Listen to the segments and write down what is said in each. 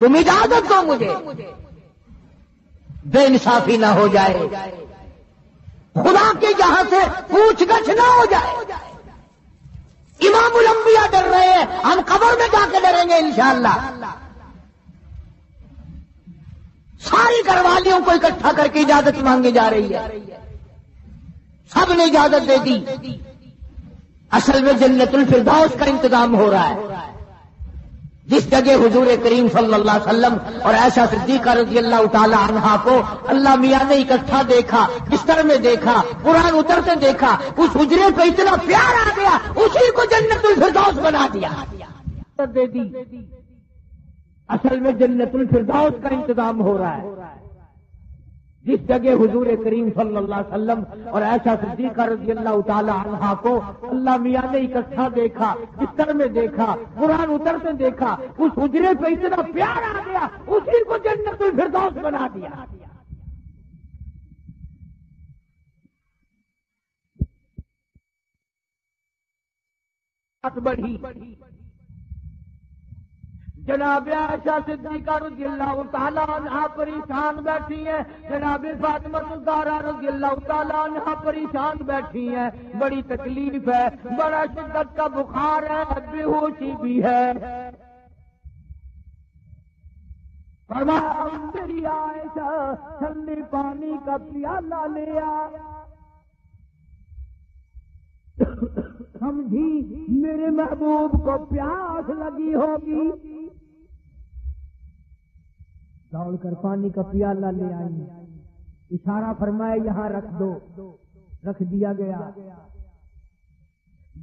تم اجازت دو مجھے، بے انصافی نہ ہو جائے، خدا کے یہاں سے پوچھ گچھ نہ ہو جائے۔ امام الانبیاء ڈر رہے ہیں، ہم قبر میں جا کے ڈریں گے انشاءاللہ۔ ساری گھر والیوں کو اکٹھا کر کے اجازت مانگی جا رہی ہے، سب نے اجازت دے دی۔ اصل میں جنت الفردوس کا انتظام ہو رہا ہے، جس جگہ حضور کریم صلی اللہ علیہ وسلم اور عائشہ صدیقہ رضی اللہ تعالی عنہا کو اللہ میاں نے اکٹھا دیکھا، بستر میں دیکھا، قرآن اترتے دیکھا، اس حجرے پہ اتنا پیار آ گیا، اسی کو جنت الفردوس بنا دیا، دے دی۔ اصل میں جنت الفردوس کا انتظام ہو رہا ہے، جس جگہ حضور کریم صلی اللہ علیہ وسلم اور عائشہ صدیقہ رضی اللہ تعالی عنہا کو اللہ میاں نے اکٹھا دیکھا، بستر میں دیکھا، قرآن اترتے دیکھا، اس حجرے پہ اتنا پیار آ گیا، اسی کو جنت الفردوس بنا دیا۔ بڑھی جناب عائشہ صدیقہ رضی اللہ تعالیٰ عنہا پریشان بیٹھی ہیں، جناب فاطمہ الزہرا رضی اللہ تعالیٰ عنہا پریشان بیٹھی ہیں، بڑی تکلیف ہے، بڑا شدت کا بخار ہے، بے ہوشی بھی ہے۔ فرمایا میری عائشہ ٹھنڈے پانی کا پیالہ لے آ، سمجھی میرے محبوب کو پیاس لگی ہوگی، دوڑ کر پانی کا پیالہ لے آئی، اشارہ فرمایا یہاں رکھ دو، رکھ دیا گیا۔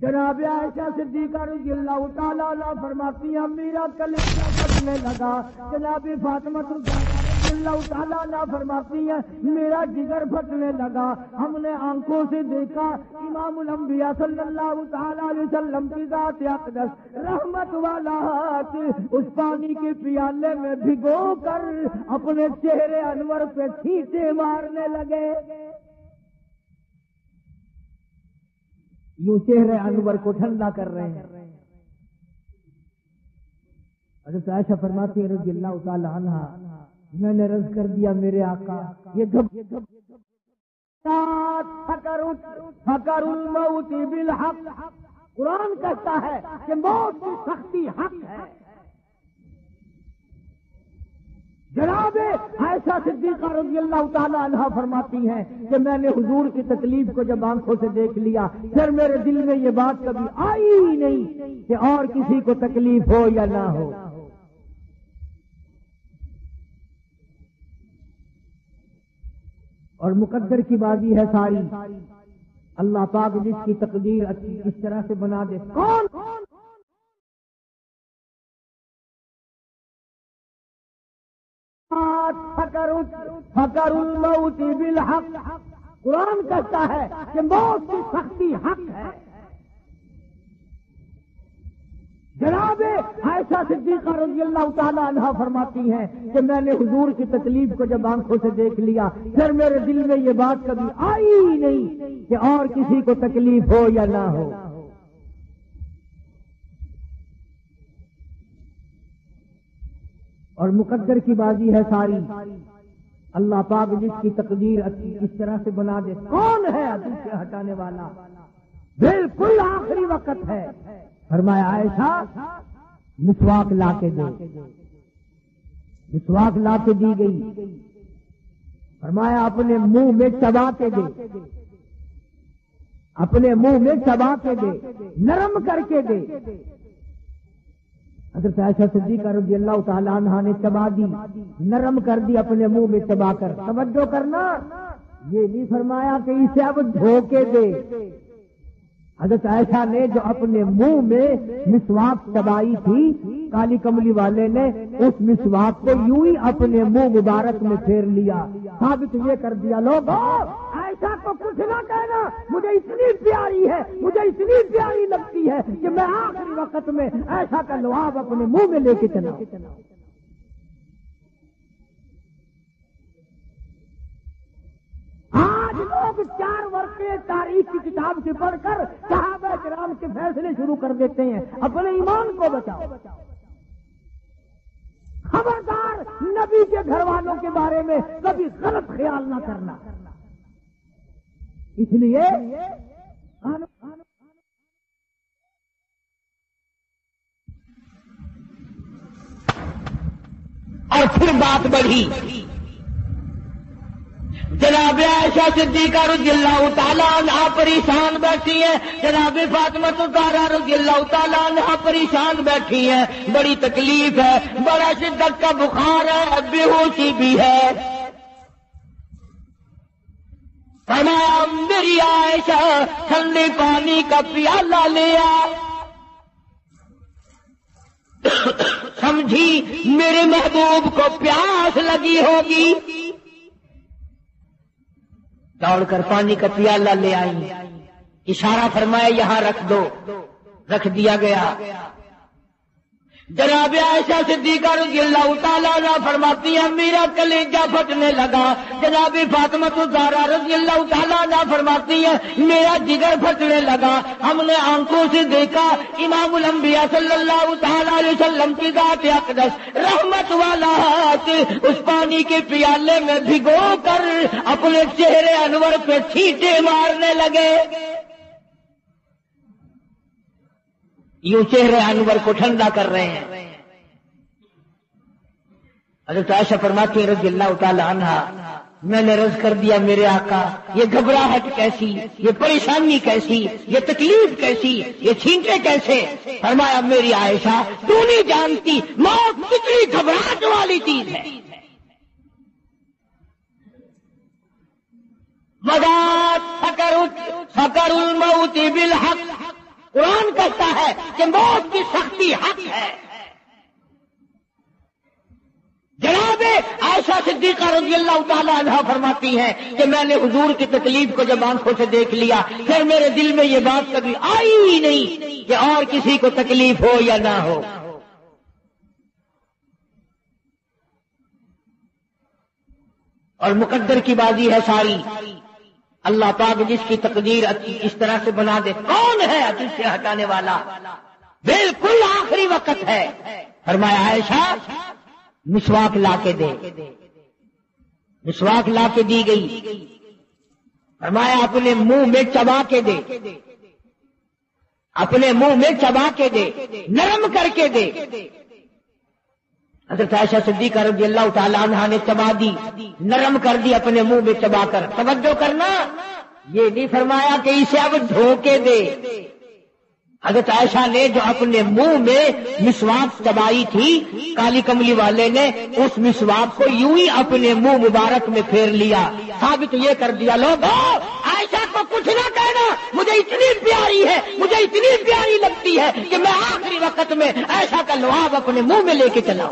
جناب عائشہ صدیقہ رضی اللہ تعالیٰ عنہا فرماتی ہیں میرا کلیجہ پھٹنے لگا، جناب فاطمہ رضی اللہ تعالیٰ عنہا فرماتی ہیں میرا جگر پھٹنے لگا، ہم نے آنکھوں سے دیکھا امام الانبیاء صلی اللہ تعالیٰ علیہ وسلم کی ذات اقدس رحمت والا ہاتھ اس پانی کے پیالے میں بھگو کر اپنے چہرے انور پہ چھینٹے مارنے لگے، یوں چہرے انور کو ٹھنڈا کر رہے ہیں۔ حضرت عائشہ فرماتی ہے رضی اللہ تعالی عنہا میں نے رض کر دیا میرے آقا یہ فکر الموت بالحق، قرآن کہتا ہے کہ موت کی سختی حق ہے۔ جناب عائشہ صدیقہ رضی اللہ تعالی عنہا فرماتی ہیں کہ میں نے حضور کی تکلیف کو جب آنکھوں سے دیکھ لیا پھر میرے دل میں یہ بات کبھی آئی ہی نہیں کہ اور کسی کو تکلیف ہو یا نہ ہو۔ اور مقدر کی بازی ہے ساری، اللہ پاک جس کی تقدیر اس طرح سے بنا دے، کون فکر الموت بالحق، قرآن کہتا ہے کہ موت کی سختی حق ہے۔ جناب عائشہ صدیقہ رضی اللہ تعالی عنہا فرماتی ہیں کہ میں نے حضور کی تکلیف کو جب آنکھوں سے دیکھ لیا پھر میرے دل میں یہ بات کبھی آئی ہی نہیں کہ اور کسی کو تکلیف ہو یا نہ ہو۔ اور مقدر کی بازی ہے ساری، اللہ پاک جس کی تقدیر اس طرح سے بنا دے، کون ہے عدو سے ہٹانے والا؟ بالکل آخری وقت ہے۔ فرمایا عائشہ مسواک لا کے دے، مسواک لا کے دی گئی، فرمایا اپنے منہ میں چبا کے دے، اپنے منہ میں چبا کے دے، نرم کر کے دے۔ حضرت عائشہ صدیقہ رضی اللہ تعالی عنہا نے چبا دی، نرم کر دی اپنے منہ میں چبا کر۔ توجہ کرنا، یہ نہیں فرمایا کہ اسے اب دھو کے دے، حضرت عائشہ نے جو اپنے منہ میں مسواک چبائی تھی کالی کملی والے نے اس مسواک کو یوں ہی اپنے منہ مبارک میں پھیر لیا، ثابت یہ کر دیا لوگوں عائشہ کو کچھ نہ کہنا، مجھے اتنی پیاری ہے، مجھے اتنی پیاری لگتی ہے کہ میں آخری وقت میں عائشہ کا لعاب اپنے منہ میں لے کے چلا۔ آج لوگ 4 ورقے تاریخ کی کتاب سے پڑھ کر صحابہ کرام کے فیصلے شروع کر دیتے ہیں، اپنے ایمان کو بچاؤ۔ ہم خبردار نبی کے گھر والوں کے بارے میں کبھی غلط خیال نہ کرنا. اس لیے اور پھر بات بڑھی. جناب عائشہ صدیقہ رضی اللہ تعالیٰ عنہا پریشان بیٹھی ہیں، جناب فاطمہ الزہرا رضی اللہ تعالیٰ عنہا پریشان بیٹھی ہیں، بڑی تکلیف ہے، بڑا شدت کا بخار ہے، بے ہوشی بھی ہے. فرمایا میری عائشہ ٹھنڈے پانی کا پیالہ لیا، سمجھی میرے محبوب کو پیاس لگی ہوگی، دوڑ کر پانی کا پیالہ لے آئی، اشارہ فرمایا یہاں رکھ دو، رکھ دیا گیا. جناب عائشہ صدیقہ رضی اللہ تعالیٰ عنہ فرماتی ہیں میرا کلیجہ پھٹنے لگا. جناب فاطمہ الزہرا رضی اللہ تعالیٰ عنہ فرماتی ہیں میرا جگر پھٹنے لگا. ہم نے آنکھوں سے دیکھا امام الانبیاء صلی اللہ تعالیٰ علیہ وسلم کی ذات اقدس رحمت والا ہاتھ اس پانی کے پیالے میں بھگو کر اپنے چہرے انور پہ چھینٹے مارنے لگے. یوں چہرے انور کو ٹھنڈا کر رہے ہیں. حضرت عائشہ فرماتی ہیں رضی اللہ تعالی عنہا میں نے عرض کر دیا میرے آقا یہ گھبراہٹ کیسی، یہ پریشانی کیسی، یہ تکلیف کیسی، یہ چھینٹے کیسے؟ فرمایا میری عائشہ تو نہیں جانتی موت کتنی گھبراہٹ والی چیز ہے. فکر الموت بالحق، قرآن کہتا ہے کہ موت کی سختی حق ہے. جناب عائشہ صدیقہ رضی اللہ تعالیٰ عنہا فرماتی ہیں کہ میں نے حضور کی تکلیف کو جب آنکھوں سے دیکھ لیا پھر میرے دل میں یہ بات کبھی آئی ہی نہیں کہ اور کسی کو تکلیف ہو یا نہ ہو. اور مقدر کی بازی ہے ساری. اللہ پاک جس کی تقدیر اس طرح سے بنا دے کون ہے عجز سے ہٹانے والا. بالکل آخری وقت ہے. فرمایا عائشہ مسواک لا کے دے، مسواک لا کے دی گئی. فرمایا اپنے منہ میں چبا کے دے، اپنے منہ میں چبا کے دے، نرم کر کے دے. حضرت عائشہ صدیقہ رضی اللہ تعالی عنہا نے چبا دی، نرم کر دی اپنے منہ میں چبا کر. توجہ کرنا یہ نہیں فرمایا کہ اسے اب دھو کے دے. حضرت عائشہ نے جو اپنے منہ میں مسواک چبائی تھی کالی کملی والے نے اس مسواک کو یوں ہی اپنے منہ مبارک میں پھیر لیا. ثابت یہ کر دیا لوگوں عائشہ کو کچھ نہ کہنا، مجھے اتنی پیاری ہے، مجھے اتنی پیاری لگتی ہے کہ میں آخری وقت میں عائشہ کا لعاب اپنے منہ میں لے کے چلا.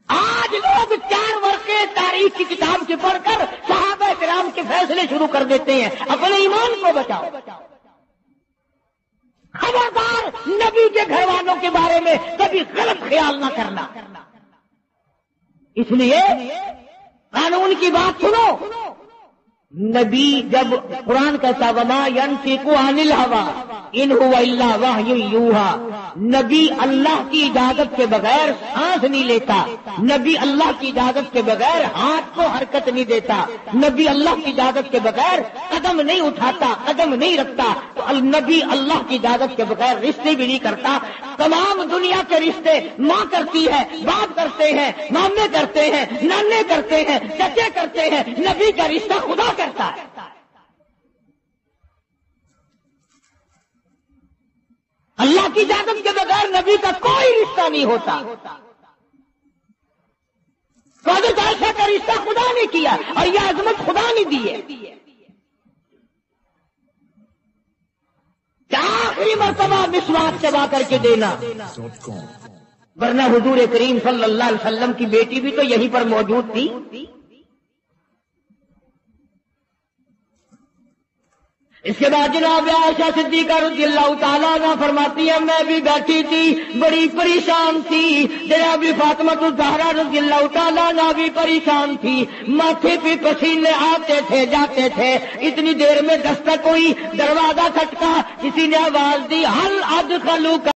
آج لوگ 4 ورقے تاریخ کی کتاب سے پڑھ کر صحابہ کرام کے فیصلے شروع کر دیتے ہیں. اپنے ایمان کو بچاؤ. خبردار نبی کے گھر والوں کے بارے میں کبھی غلط خیال نہ کرنا. اس لیے قانون کی بات سنو. نبی جب قرآن کہتا وما ينطق عن الهوى ان هو الا وحی یوحى، نبی اللہ کی اجازت کے بغیر سانس نہیں لیتا، نبی اللہ کی اجازت کے بغیر ہاتھ کو حرکت نہیں دیتا، نبی اللہ کی اجازت کے بغیر قدم نہیں اٹھاتا، قدم نہیں رکھتا. تو نبی اللہ کی اجازت کے بغیر رشتے بھی نہیں کرتا. تمام دنیا کے رشتے ماں کرتی ہے، باپ کرتے ہیں، مامے کرتے ہیں، نانے کرتے ہیں، چچے کرتے ہیں. نبی کا رشتہ خدا کرتا ہے. اللہ کی اجازت کے بغیر نبی کا کوئی رشتہ نہیں ہوتا. حضرت عائشہ کا رشتہ خدا نے کیا اور یہ عظمت خدا نے دی ہے. آخری مرتبہ مسواک چبا کر کے دینا. ورنہ حضور کریم صلی اللہ علیہ وسلم کی بیٹی بھی تو یہیں پر موجود تھی. اس کے بعد جناب عائشہ صدیقہ رضی اللہ تعالیٰ عنہ فرماتی ہے میں بھی بیٹھی تھی بڑی پریشان تھی، جناب فاطمہ الزہرا رضی اللہ تعالیٰ عنہ بھی پریشان تھی، ماتھے پہ پسینے آتے تھے جاتے تھے، اتنی دیر میں دستک ہوئی، دروازہ کھٹکا، کسی نے آواز دی ہل ادخلوا